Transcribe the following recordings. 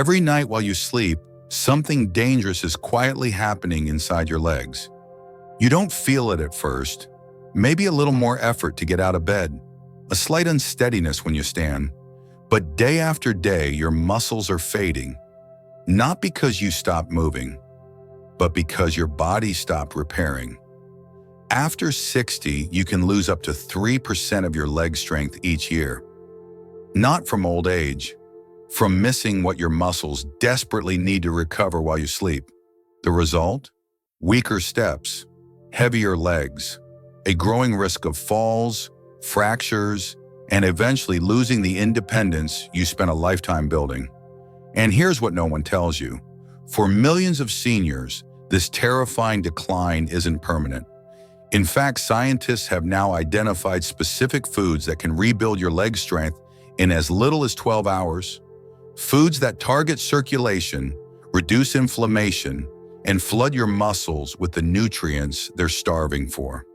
Every night while you sleep, something dangerous is quietly happening inside your legs. You don't feel it at first. Maybe a little more effort to get out of bed, a slight unsteadiness when you stand. But day after day, your muscles are fading. Not because you stopped moving, but because your body stopped repairing. After 60, you can lose up to 3% of your leg strength each year. Not from old age, from missing what your muscles desperately need to recover while you sleep. The result? Weaker steps, heavier legs, a growing risk of falls, fractures, and eventually losing the independence you spent a lifetime building. And here's what no one tells you. For millions of seniors, this terrifying decline isn't permanent. In fact, scientists have now identified specific foods that can rebuild your leg strength in as little as 12 hours. Foods that target circulation, reduce inflammation, and flood your muscles with the nutrients they're starving for.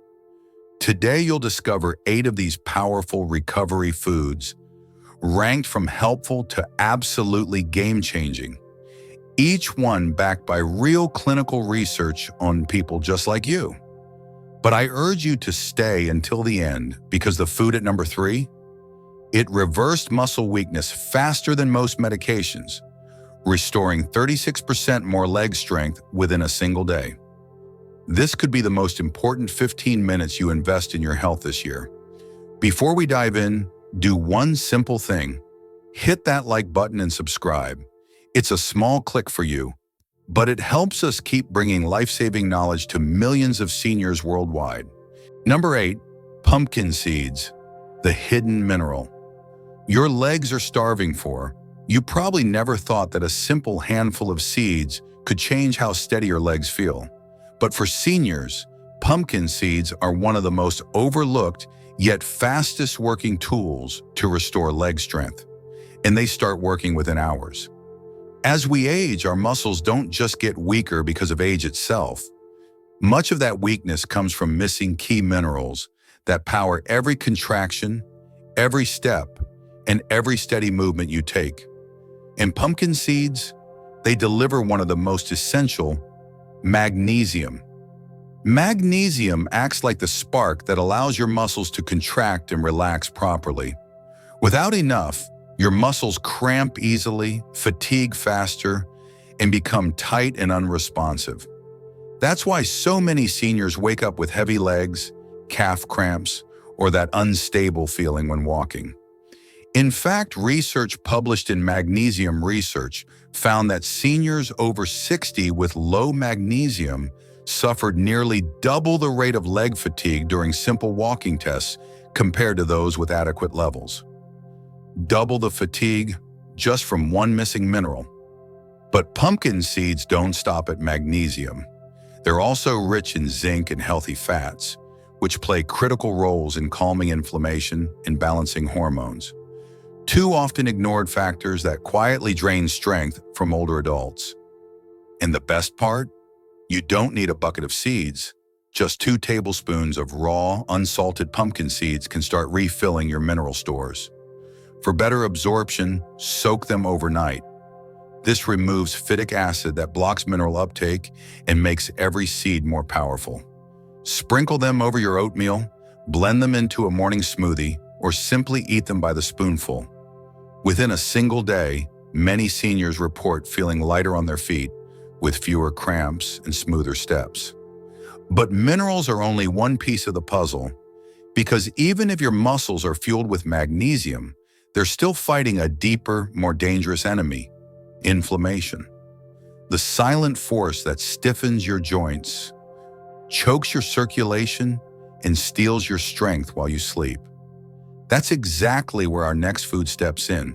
Today, you'll discover 8 of these powerful recovery foods, ranked from helpful to absolutely game-changing. Each one backed by real clinical research on people just like you. But I urge you to stay until the end because the food at number 3, it reversed muscle weakness faster than most medications, restoring 36% more leg strength within a single day. This could be the most important 15 minutes you invest in your health this year. Before we dive in, do one simple thing. Hit that like button and subscribe. It's a small click for you, but it helps us keep bringing life-saving knowledge to millions of seniors worldwide. Number 8, pumpkin seeds, the hidden mineral. Your legs are starving for. You probably never thought that a simple handful of seeds could change how steady your legs feel. But for seniors, pumpkin seeds are one of the most overlooked yet fastest working tools to restore leg strength. And they start working within hours. As we age, our muscles don't just get weaker because of age itself. Much of that weakness comes from missing key minerals that power every contraction, every step, and every steady movement you take. And pumpkin seeds, they deliver one of the most essential, magnesium. Magnesium acts like the spark that allows your muscles to contract and relax properly. Without enough, your muscles cramp easily, fatigue faster, and become tight and unresponsive. That's why so many seniors wake up with heavy legs, calf cramps, or that unstable feeling when walking. In fact, research published in Magnesium-Rich found that seniors over 60 with low magnesium suffered nearly double the rate of leg fatigue during simple walking tests compared to those with adequate levels. Double the fatigue just from one missing mineral. But pumpkin seeds don't stop at magnesium. They're also rich in zinc and healthy fats, which play critical roles in calming inflammation and balancing hormones. 2 often ignored factors that quietly drain strength from older adults. And the best part? You don't need a bucket of seeds. Just 2 tablespoons of raw, unsalted pumpkin seeds can start refilling your mineral stores. For better absorption, soak them overnight. This removes phytic acid that blocks mineral uptake and makes every seed more powerful. Sprinkle them over your oatmeal, blend them into a morning smoothie, or simply eat them by the spoonful. Within a single day, many seniors report feeling lighter on their feet, with fewer cramps and smoother steps. But minerals are only one piece of the puzzle, because even if your muscles are fueled with magnesium, they're still fighting a deeper, more dangerous enemy: inflammation. The silent force that stiffens your joints, chokes your circulation, and steals your strength while you sleep. That's exactly where our next food steps in.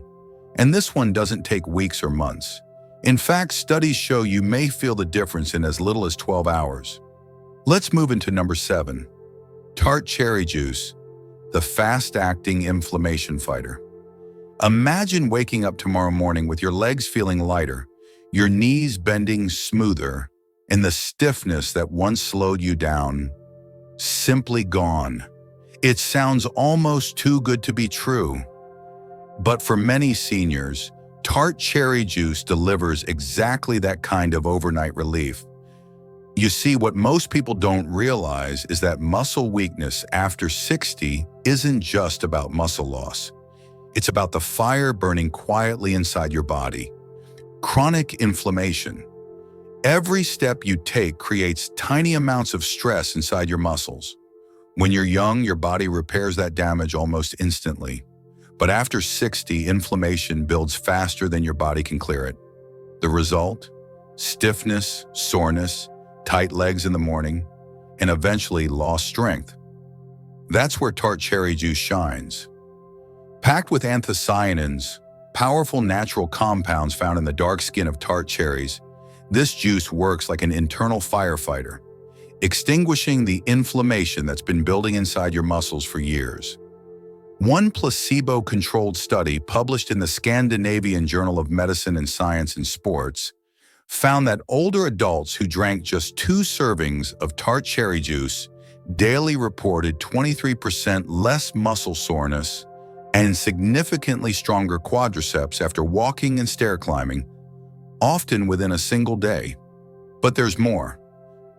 And this one doesn't take weeks or months. In fact, studies show you may feel the difference in as little as 12 hours. Let's move into number 7, tart cherry juice, the fast-acting inflammation fighter. Imagine waking up tomorrow morning with your legs feeling lighter, your knees bending smoother, and the stiffness that once slowed you down simply gone. It sounds almost too good to be true. But for many seniors, Tart cherry juice delivers exactly that kind of overnight relief. You see, what most people don't realize is that muscle weakness after 60 isn't just about muscle loss. It's about the fire burning quietly inside your body. Chronic inflammation. Every step you take creates tiny amounts of stress inside your muscles. When you're young, your body repairs that damage almost instantly. But after 60, inflammation builds faster than your body can clear it. The result? Stiffness, soreness, tight legs in the morning, and eventually lost strength. That's where tart cherry juice shines. Packed with anthocyanins, powerful natural compounds found in the dark skin of tart cherries, this juice works like an internal firefighter, extinguishing the inflammation that's been building inside your muscles for years. One placebo-controlled study published in the Scandinavian Journal of Medicine and Science in Sports found that older adults who drank just 2 servings of tart cherry juice daily reported 23% less muscle soreness and significantly stronger quadriceps after walking and stair climbing, often within a single day. But there's more.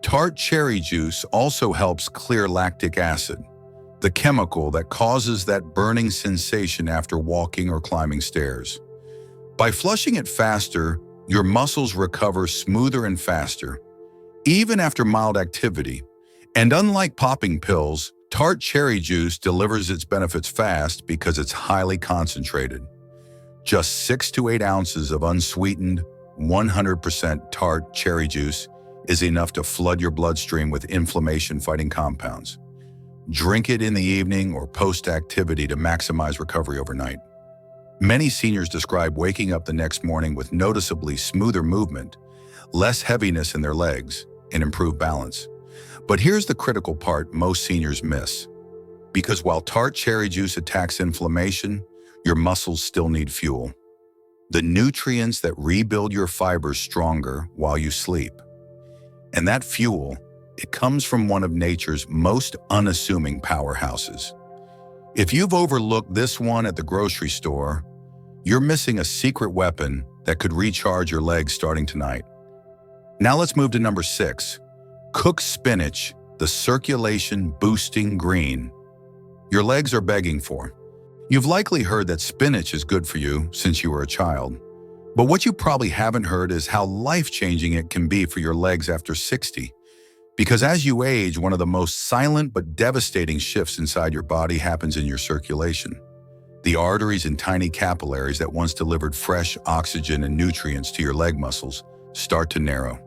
Tart cherry juice also helps clear lactic acid, the chemical that causes that burning sensation after walking or climbing stairs. By flushing it faster, your muscles recover smoother and faster, even after mild activity. And unlike popping pills, tart cherry juice delivers its benefits fast because it's highly concentrated. Just 6 to 8 ounces of unsweetened, 100% tart cherry juice is enough to flood your bloodstream with inflammation-fighting compounds. Drink it in the evening or post-activity to maximize recovery overnight. Many seniors describe waking up the next morning with noticeably smoother movement, less heaviness in their legs, and improved balance. But here's the critical part most seniors miss. Because while tart cherry juice attacks inflammation, your muscles still need fuel. The nutrients that rebuild your fibers stronger while you sleep. And that fuel, it comes from one of nature's most unassuming powerhouses. If you've overlooked this one at the grocery store, you're missing a secret weapon that could recharge your legs starting tonight. Now let's move to number 6. Cooked spinach, the circulation-boosting green your legs are begging for. You've likely heard that spinach is good for you since you were a child. But what you probably haven't heard is how life-changing it can be for your legs after 60. Because as you age, one of the most silent but devastating shifts inside your body happens in your circulation. The arteries and tiny capillaries that once delivered fresh oxygen and nutrients to your leg muscles start to narrow.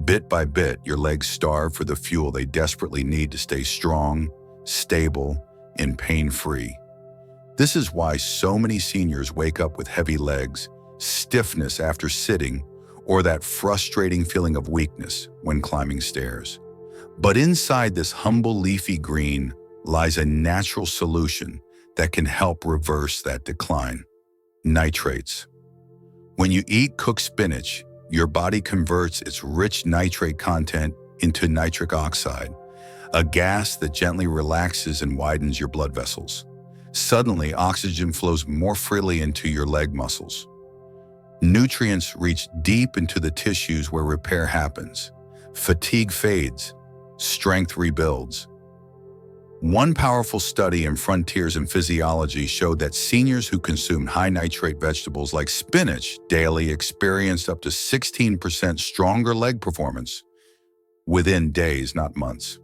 Bit by bit, your legs starve for the fuel they desperately need to stay strong, stable, and pain-free. This is why so many seniors wake up with heavy legs, stiffness after sitting, or that frustrating feeling of weakness when climbing stairs. But inside this humble leafy green lies a natural solution that can help reverse that decline. Nitrates. When you eat cooked spinach, your body converts its rich nitrate content into nitric oxide, a gas that gently relaxes and widens your blood vessels. Suddenly, oxygen flows more freely into your leg muscles. Nutrients reach deep into the tissues where repair happens. Fatigue fades. Strength rebuilds. One powerful study in Frontiers in Physiology showed that seniors who consumed high-nitrate vegetables like spinach daily experienced up to 16% stronger leg performance within days, not months.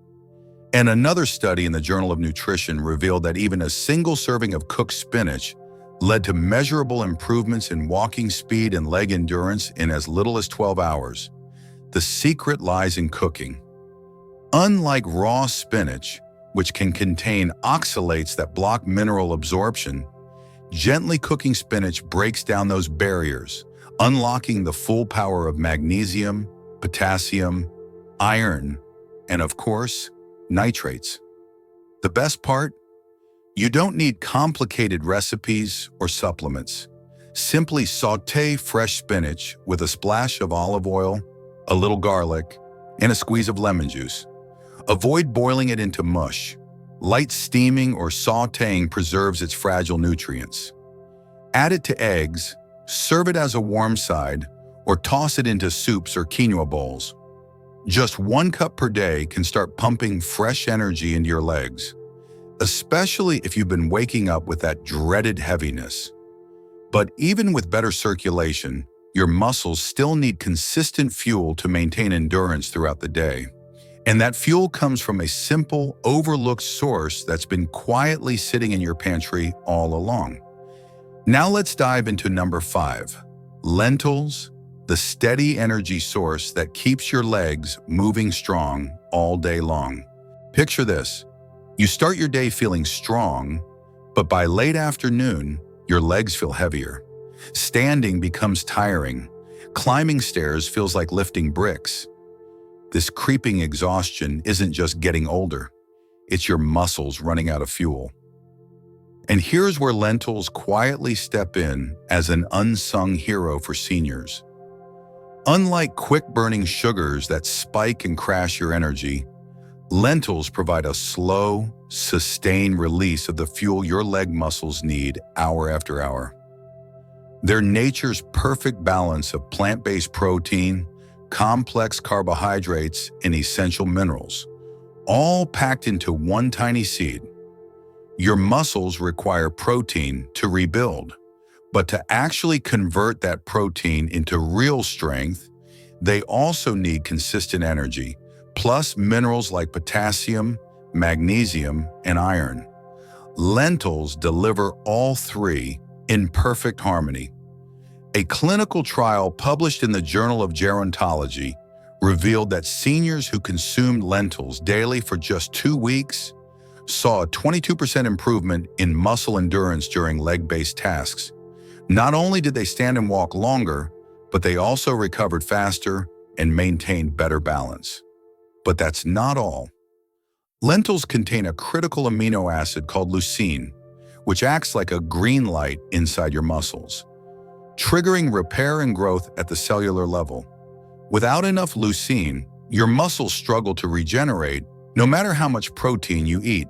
And another study in the Journal of Nutrition revealed that even a single serving of cooked spinach led to measurable improvements in walking speed and leg endurance in as little as 12 hours. The secret lies in cooking. Unlike raw spinach, which can contain oxalates that block mineral absorption, gently cooking spinach breaks down those barriers, unlocking the full power of magnesium, potassium, iron, and of course, nitrates. The best part? You don't need complicated recipes or supplements. Simply sauté fresh spinach with a splash of olive oil, a little garlic, and a squeeze of lemon juice. Avoid boiling it into mush. Light steaming or sautéing preserves its fragile nutrients. Add it to eggs, Serve it as a warm side or toss it into soups or quinoa bowls. Just 1 cup per day can start pumping fresh energy into your legs, especially if you've been waking up with that dreaded heaviness. But even with better circulation, your muscles still need consistent fuel to maintain endurance throughout the day. And that fuel comes from a simple, overlooked source that's been quietly sitting in your pantry all along. Now let's dive into number 5, lentils, the steady energy source that keeps your legs moving strong all day long. Picture this. You start your day feeling strong, but by late afternoon, your legs feel heavier. Standing becomes tiring. Climbing stairs feels like lifting bricks. This creeping exhaustion isn't just getting older. It's your muscles running out of fuel. And here's where lentils quietly step in as an unsung hero for seniors. Unlike quick-burning sugars that spike and crash your energy, lentils provide a slow, sustained release of the fuel your leg muscles need hour after hour. They're nature's perfect balance of plant-based protein, complex carbohydrates, and essential minerals, all packed into one tiny seed. Your muscles require protein to rebuild, but to actually convert that protein into real strength, they also need consistent energy, plus minerals like potassium, magnesium, and iron. Lentils deliver all three in perfect harmony. A clinical trial published in the Journal of Gerontology revealed that seniors who consumed lentils daily for just 2 weeks saw a 22% improvement in muscle endurance during leg-based tasks. Not only did they stand and walk longer, but they also recovered faster and maintained better balance. But that's not all. Lentils contain a critical amino acid called leucine, which acts like a green light inside your muscles, triggering repair and growth at the cellular level. Without enough leucine, your muscles struggle to regenerate no matter how much protein you eat.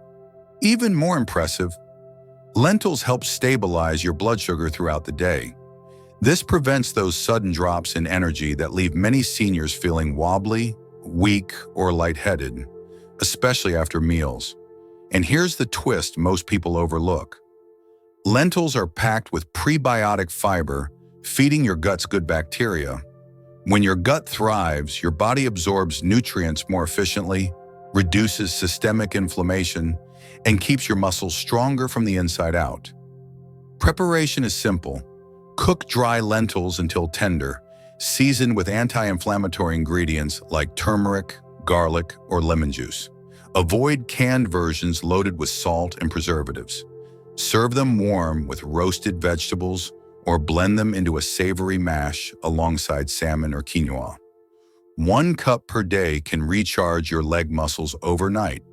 Even more impressive, lentils help stabilize your blood sugar throughout the day. This prevents those sudden drops in energy that leave many seniors feeling wobbly, weak, or lightheaded, especially after meals. And here's the twist most people overlook. Lentils are packed with prebiotic fiber, feeding your gut's good bacteria. When your gut thrives, your body absorbs nutrients more efficiently, reduces systemic inflammation, and keeps your muscles stronger from the inside out. Preparation is simple. Cook dry lentils until tender, season with anti-inflammatory ingredients like turmeric, garlic, or lemon juice. Avoid canned versions loaded with salt and preservatives. Serve them warm with roasted vegetables or blend them into a savory mash alongside salmon or quinoa. 1 cup per day can recharge your leg muscles overnight,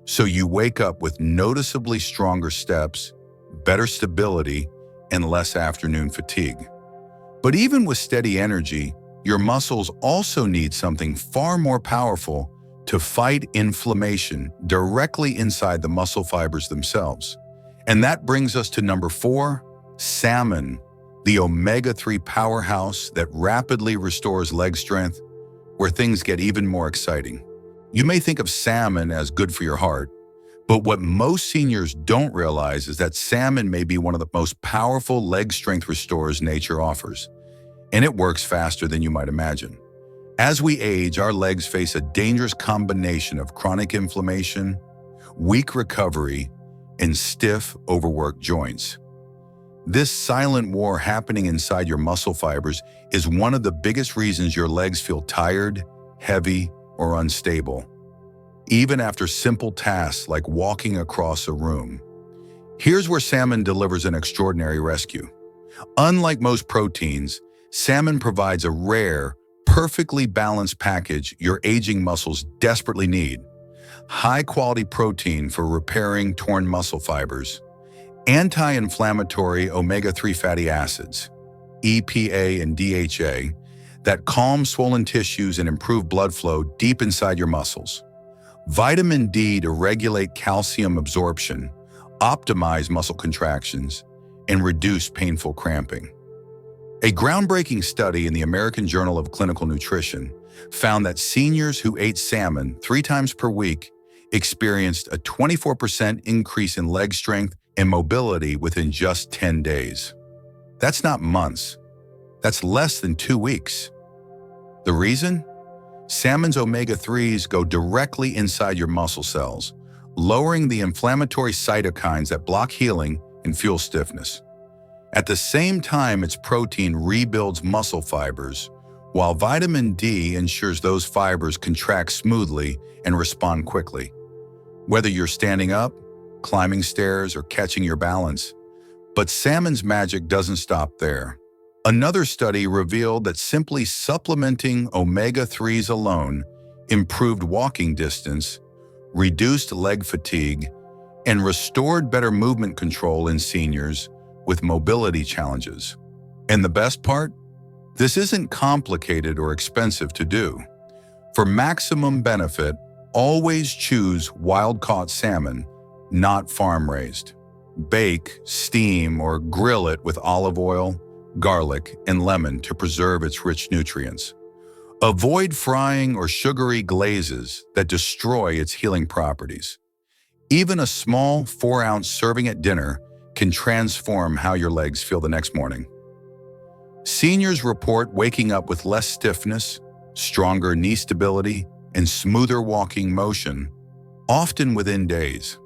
so you wake up with noticeably stronger steps, better stability, and less afternoon fatigue. But even with steady energy, your muscles also need something far more powerful to fight inflammation directly inside the muscle fibers themselves. And that brings us to number 4, salmon, the omega-3 powerhouse that rapidly restores leg strength, where things get even more exciting. You may think of salmon as good for your heart, but what most seniors don't realize is that salmon may be one of the most powerful leg strength restorers nature offers, and it works faster than you might imagine. As we age, our legs face a dangerous combination of chronic inflammation, weak recovery, and stiff, overworked joints. This silent war happening inside your muscle fibers is one of the biggest reasons your legs feel tired, heavy, or unstable, even after simple tasks like walking across a room. Here's where salmon delivers an extraordinary rescue. Unlike most proteins, salmon provides a rare, perfectly balanced package your aging muscles desperately need. High-quality protein for repairing torn muscle fibers, anti-inflammatory omega-3 fatty acids, EPA and DHA, that calm swollen tissues and improve blood flow deep inside your muscles. Vitamin D to regulate calcium absorption, optimize muscle contractions, and reduce painful cramping. A groundbreaking study in the American Journal of Clinical Nutrition found that seniors who ate salmon 3 times per week experienced a 24% increase in leg strength and mobility within just 10 days. That's not months. That's less than 2 weeks. The reason? Salmon's omega-3s go directly inside your muscle cells, lowering the inflammatory cytokines that block healing and fuel stiffness. At the same time, its protein rebuilds muscle fibers, while vitamin D ensures those fibers contract smoothly and respond quickly. Whether you're standing up, climbing stairs, or catching your balance. But salmon's magic doesn't stop there. Another study revealed that simply supplementing omega-3s alone improved walking distance, reduced leg fatigue, and restored better movement control in seniors with mobility challenges. And the best part? This isn't complicated or expensive to do. For maximum benefit, always choose wild-caught salmon, not farm-raised. Bake, steam, or grill it with olive oil, garlic, and lemon to preserve its rich nutrients. Avoid frying or sugary glazes that destroy its healing properties. Even a small 4-ounce serving at dinner can transform how your legs feel the next morning. Seniors report waking up with less stiffness, stronger knee stability, and smoother walking motion, often within days.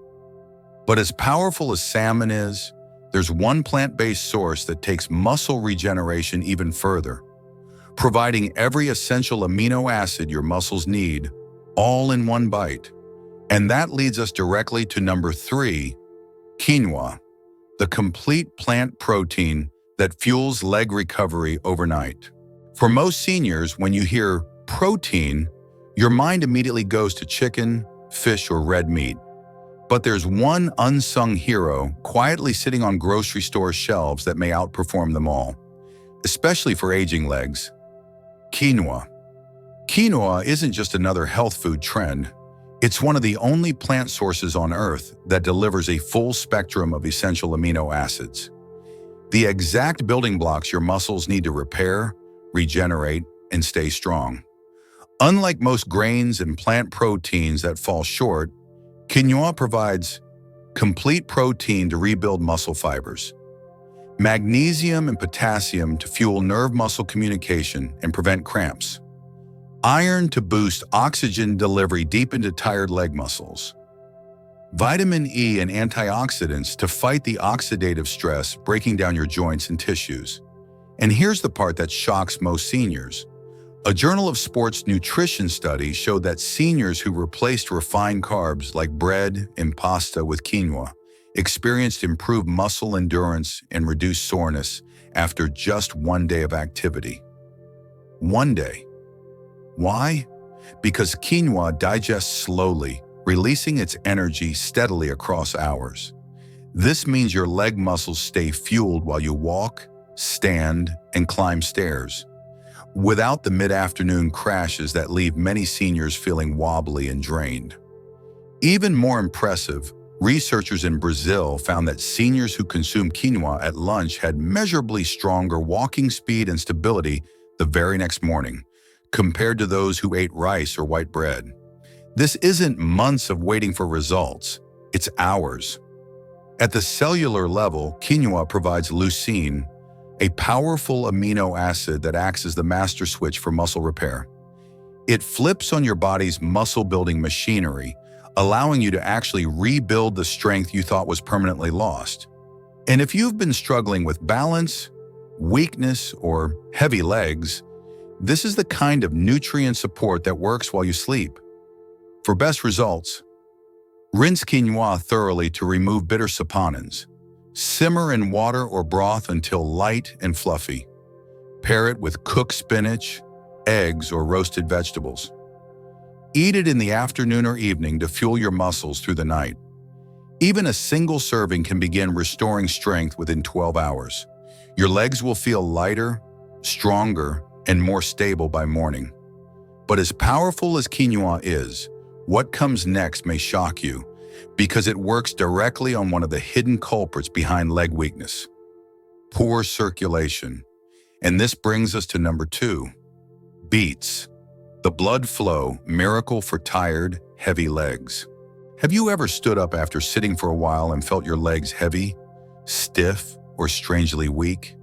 But as powerful as salmon is, there's one plant-based source that takes muscle regeneration even further, providing every essential amino acid your muscles need, all in one bite. And that leads us directly to number 3, quinoa, the complete plant protein that fuels leg recovery overnight. For most seniors, when you hear protein, your mind immediately goes to chicken, fish, or red meat. But there's one unsung hero quietly sitting on grocery store shelves that may outperform them all, especially for aging legs: quinoa. Quinoa isn't just another health food trend. It's one of the only plant sources on Earth that delivers a full spectrum of essential amino acids, the exact building blocks your muscles need to repair, regenerate, and stay strong. Unlike most grains and plant proteins that fall short, quinoa provides complete protein to rebuild muscle fibers, magnesium and potassium to fuel nerve-muscle communication and prevent cramps, iron to boost oxygen delivery deep into tired leg muscles, vitamin E and antioxidants to fight the oxidative stress breaking down your joints and tissues. And here's the part that shocks most seniors. A Journal of Sports Nutrition study showed that seniors who replaced refined carbs like bread and pasta with quinoa experienced improved muscle endurance and reduced soreness after just 1 day of activity. 1 day. Why? Because quinoa digests slowly, releasing its energy steadily across hours. This means your leg muscles stay fueled while you walk, stand, and climb stairs, without the mid-afternoon crashes that leave many seniors feeling wobbly and drained. Even more impressive, researchers in Brazil found that seniors who consumed quinoa at lunch had measurably stronger walking speed and stability the very next morning, compared to those who ate rice or white bread. This isn't months of waiting for results, it's hours. At the cellular level, quinoa provides leucine, a powerful amino acid that acts as the master switch for muscle repair. It flips on your body's muscle-building machinery, allowing you to actually rebuild the strength you thought was permanently lost. And if you've been struggling with balance, weakness, or heavy legs, this is the kind of nutrient support that works while you sleep. For best results, rinse quinoa thoroughly to remove bitter saponins. Simmer in water or broth until light and fluffy. Pair it with cooked spinach, eggs, or roasted vegetables. Eat it in the afternoon or evening to fuel your muscles through the night. Even a single serving can begin restoring strength within 12 hours. Your legs will feel lighter, stronger, and more stable by morning. But as powerful as quinoa is, what comes next may shock you, because it works directly on one of the hidden culprits behind leg weakness: poor circulation. And this brings us to number 2, beets. The blood flow miracle for tired, heavy legs. Have you ever stood up after sitting for a while and felt your legs heavy, stiff, or strangely weak?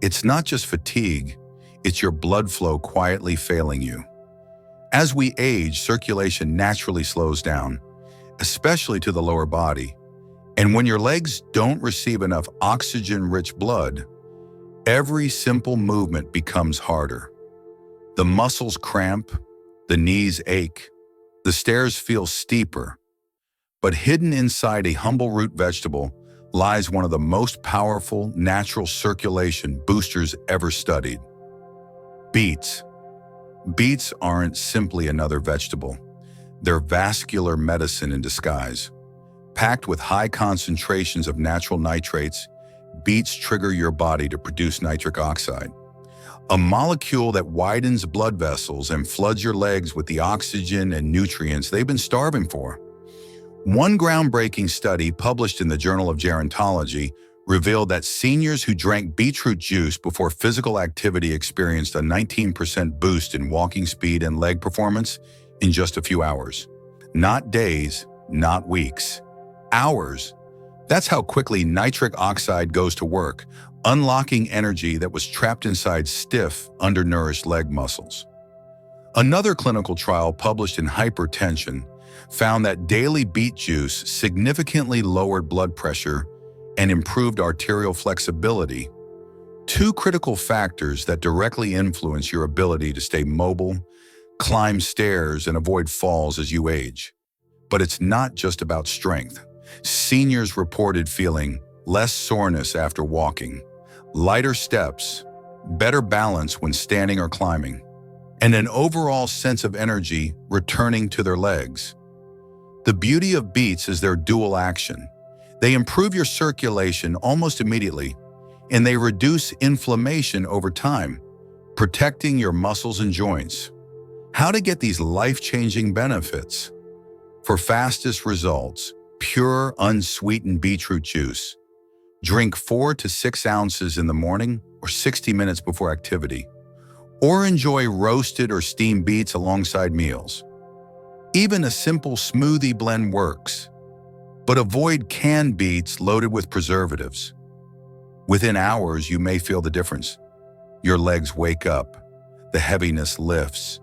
It's not just fatigue, it's your blood flow quietly failing you. As we age, circulation naturally slows down, especially to the lower body. And when your legs don't receive enough oxygen-rich blood, every simple movement becomes harder. The muscles cramp, the knees ache, the stairs feel steeper. But hidden inside a humble root vegetable lies one of the most powerful natural circulation boosters ever studied. Beets. Beets aren't simply another vegetable. They're vascular medicine in disguise. Packed with high concentrations of natural nitrates, beets trigger your body to produce nitric oxide, a molecule that widens blood vessels and floods your legs with the oxygen and nutrients they've been starving for. One groundbreaking study published in the Journal of Gerontology revealed that seniors who drank beetroot juice before physical activity experienced a 19% boost in walking speed and leg performance in just a few hours. Not days, not weeks. Hours. That's how quickly nitric oxide goes to work, unlocking energy that was trapped inside stiff, undernourished leg muscles. Another clinical trial published in Hypertension found that daily beet juice significantly lowered blood pressure and improved arterial flexibility, two critical factors that directly influence your ability to stay mobile, climb stairs, and avoid falls as you age. But it's not just about strength. Seniors reported feeling less soreness after walking, lighter steps, better balance when standing or climbing, and an overall sense of energy returning to their legs. The beauty of beets is their dual action. They improve your circulation almost immediately, and they reduce inflammation over time, protecting your muscles and joints. How to get these life-changing benefits? For fastest results, pure, unsweetened beetroot juice. Drink 4 to 6 ounces in the morning or 60 minutes before activity. Or enjoy roasted or steamed beets alongside meals. Even a simple smoothie blend works. But avoid canned beets loaded with preservatives. Within hours, you may feel the difference. Your legs wake up. The heaviness lifts.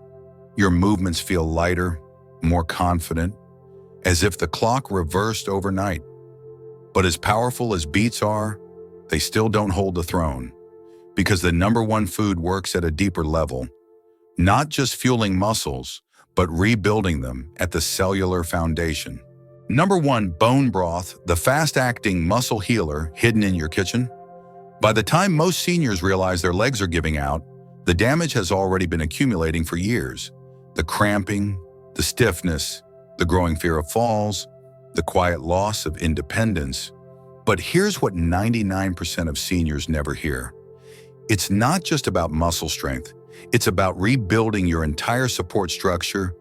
Your movements feel lighter, more confident, as if the clock reversed overnight. But as powerful as beets are, they still don't hold the throne, because the number one food works at a deeper level, not just fueling muscles, but rebuilding them at the cellular foundation. Number 1, bone broth, the fast-acting muscle healer hidden in your kitchen. By the time most seniors realize their legs are giving out, the damage has already been accumulating for years. The cramping, the stiffness, the growing fear of falls, the quiet loss of independence. But here's what 99% of seniors never hear. It's not just about muscle strength. It's about rebuilding your entire support structure,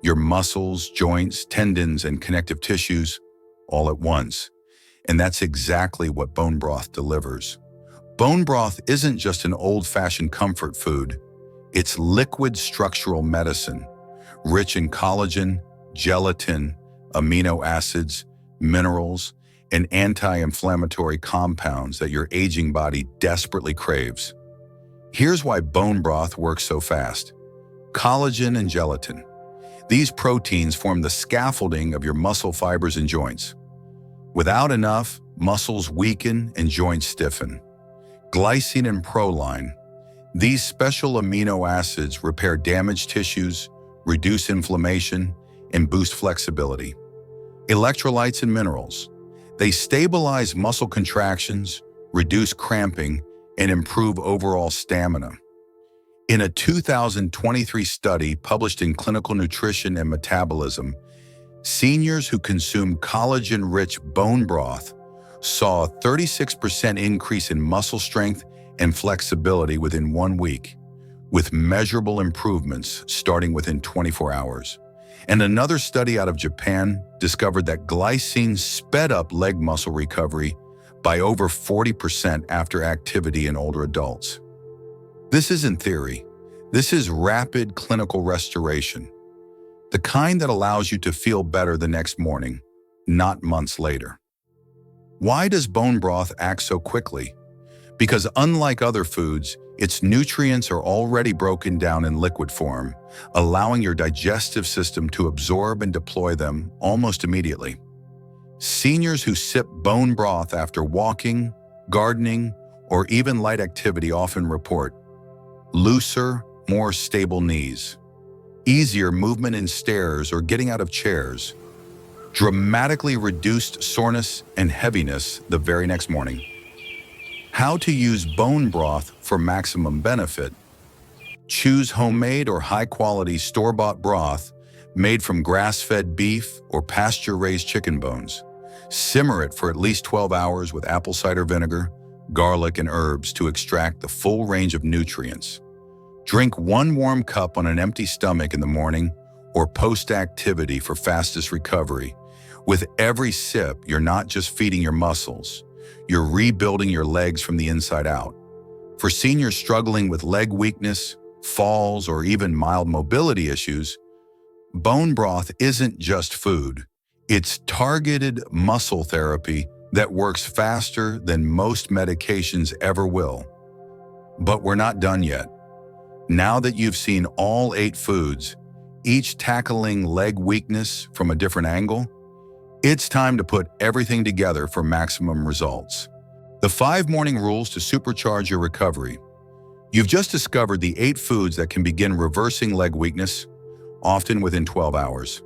your muscles, joints, tendons, and connective tissues, all at once. And that's exactly what bone broth delivers. Bone broth isn't just an old-fashioned comfort food. It's liquid structural medicine, rich in collagen, gelatin, amino acids, minerals, and anti-inflammatory compounds that your aging body desperately craves. Here's why bone broth works so fast. Collagen and gelatin. These proteins form the scaffolding of your muscle fibers and joints. Without enough, muscles weaken and joints stiffen. Glycine and proline. These special amino acids repair damaged tissues, reduce inflammation, and boost flexibility. Electrolytes and minerals. They stabilize muscle contractions, reduce cramping, and improve overall stamina. In a 2023 study published in Clinical Nutrition and Metabolism, seniors who consumed collagen-rich bone broth saw a 36% increase in muscle strength and flexibility within 1 week, with measurable improvements starting within 24 hours. And another study out of Japan discovered that glycine sped up leg muscle recovery by over 40% after activity in older adults. This isn't theory. This is rapid clinical restoration, the kind that allows you to feel better the next morning, not months later. Why does bone broth act so quickly? Because unlike other foods, its nutrients are already broken down in liquid form, allowing your digestive system to absorb and deploy them almost immediately. Seniors who sip bone broth after walking, gardening, or even light activity often report looser, more stable knees, easier movement in stairs or getting out of chairs, dramatically reduced soreness and heaviness the very next morning. How to use bone broth for maximum benefit. Choose homemade or high-quality store-bought broth made from grass-fed beef or pasture-raised chicken bones. Simmer it for at least 12 hours with apple cider vinegar, garlic, and herbs to extract the full range of nutrients. Drink 1 warm cup on an empty stomach in the morning or post-activity for fastest recovery. With every sip, you're not just feeding your muscles, you're rebuilding your legs from the inside out. For seniors struggling with leg weakness, falls, or even mild mobility issues, bone broth isn't just food. It's targeted muscle therapy that works faster than most medications ever will. But we're not done yet. Now that you've seen all 8 foods, each tackling leg weakness from a different angle, it's time to put everything together for maximum results. The 5 morning rules to supercharge your recovery. You've just discovered the 8 foods that can begin reversing leg weakness, often within 12 hours.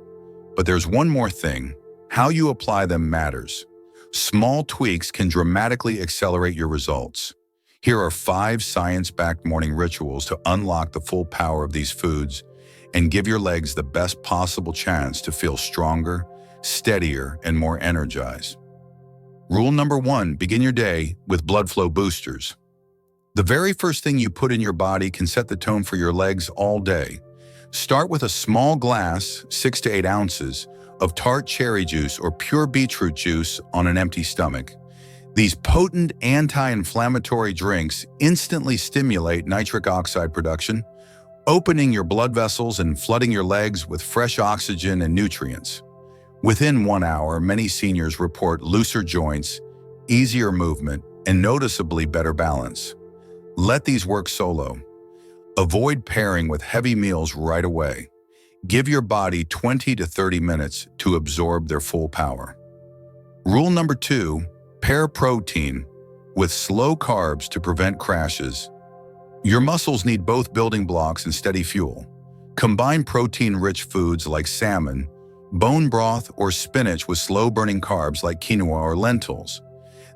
But there's one more thing. How you apply them matters. Small tweaks can dramatically accelerate your results. Here are 5 science-backed morning rituals to unlock the full power of these foods and give your legs the best possible chance to feel stronger, steadier, and more energized. Rule number 1, begin your day with blood flow boosters. The very first thing you put in your body can set the tone for your legs all day. Start with a small glass, 6 to 8 ounces, of tart cherry juice or pure beetroot juice on an empty stomach. These potent anti-inflammatory drinks instantly stimulate nitric oxide production, opening your blood vessels and flooding your legs with fresh oxygen and nutrients. Within 1 hour, many seniors report looser joints, easier movement, and noticeably better balance. Let these work solo. Avoid pairing with heavy meals right away. Give your body 20 to 30 minutes to absorb their full power. Rule number 2, pair protein with slow carbs to prevent crashes. Your muscles need both building blocks and steady fuel. Combine protein-rich foods like salmon, bone broth, or spinach with slow-burning carbs like quinoa or lentils.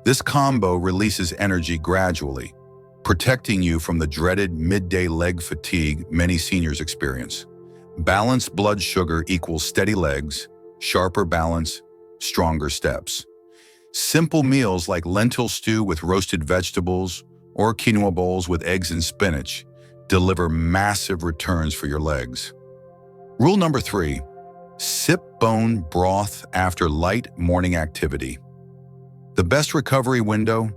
This combo releases energy gradually, protecting you from the dreaded midday leg fatigue many seniors experience. Balanced blood sugar equals steady legs, sharper balance, stronger steps. Simple meals like lentil stew with roasted vegetables or quinoa bowls with eggs and spinach deliver massive returns for your legs. Rule number 3, sip bone broth after light morning activity. The best recovery window,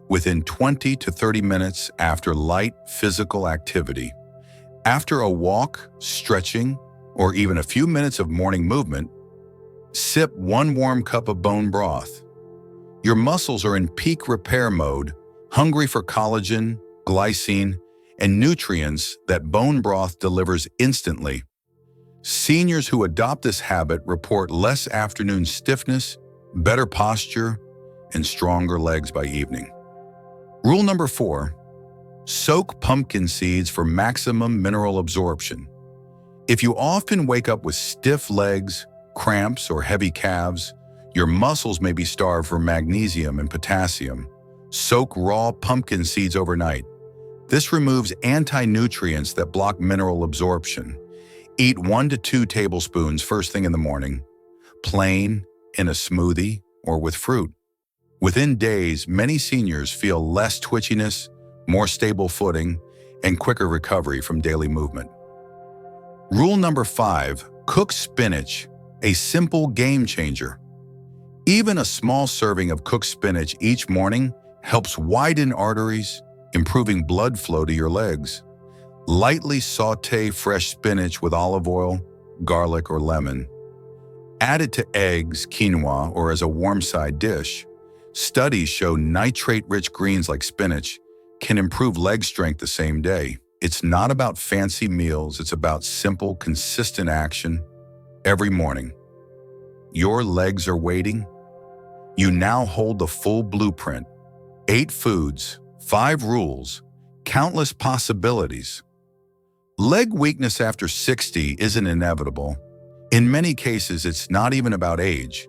within 20 to 30 minutes after light physical activity. After a walk, stretching, or even a few minutes of morning movement, sip 1 warm cup of bone broth. Your muscles are in peak repair mode, hungry for collagen, glycine, and nutrients that bone broth delivers instantly. Seniors who adopt this habit report less afternoon stiffness, better posture, and stronger legs by evening. Rule number 4, soak pumpkin seeds for maximum mineral absorption. If you often wake up with stiff legs, cramps, or heavy calves, your muscles may be starved for magnesium and potassium. Soak raw pumpkin seeds overnight. This removes anti-nutrients that block mineral absorption. Eat 1 to 2 tablespoons first thing in the morning, plain, in a smoothie, or with fruit. Within days, many seniors feel less twitchiness, more stable footing, and quicker recovery from daily movement. Rule number 5, cook spinach, a simple game changer. Even a small serving of cooked spinach each morning helps widen arteries, improving blood flow to your legs. Lightly saute fresh spinach with olive oil, garlic, or lemon. Add it to eggs, quinoa, or as a warm side dish. Studies show nitrate-rich greens like spinach can improve leg strength the same day. It's not about fancy meals, it's about simple, consistent action every morning. Your legs are waiting. You now hold the full blueprint. 8 foods, 5 rules, countless possibilities. Leg weakness after 60 isn't inevitable. In many cases, it's not even about age.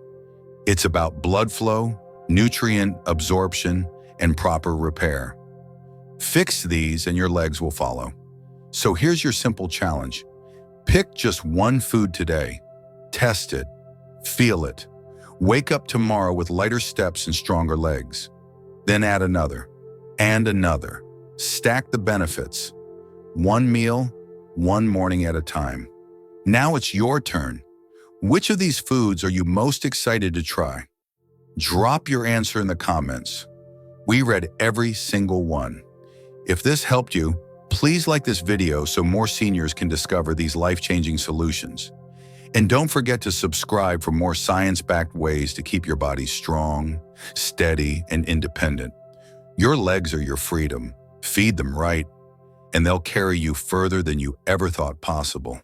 It's about blood flow, nutrient absorption, and proper repair. Fix these and your legs will follow. So here's your simple challenge. Pick just one food today. Test it. Feel it. Wake up tomorrow with lighter steps and stronger legs. Then add another and another. Stack the benefits. One meal, one morning at a time. Now it's your turn. Which of these foods are you most excited to try? Drop your answer in the comments. We read every single one. If this helped you, please like this video so more seniors can discover these life-changing solutions. And don't forget to subscribe for more science-backed ways to keep your body strong, steady, and independent. Your legs are your freedom. Feed them right, and they'll carry you further than you ever thought possible.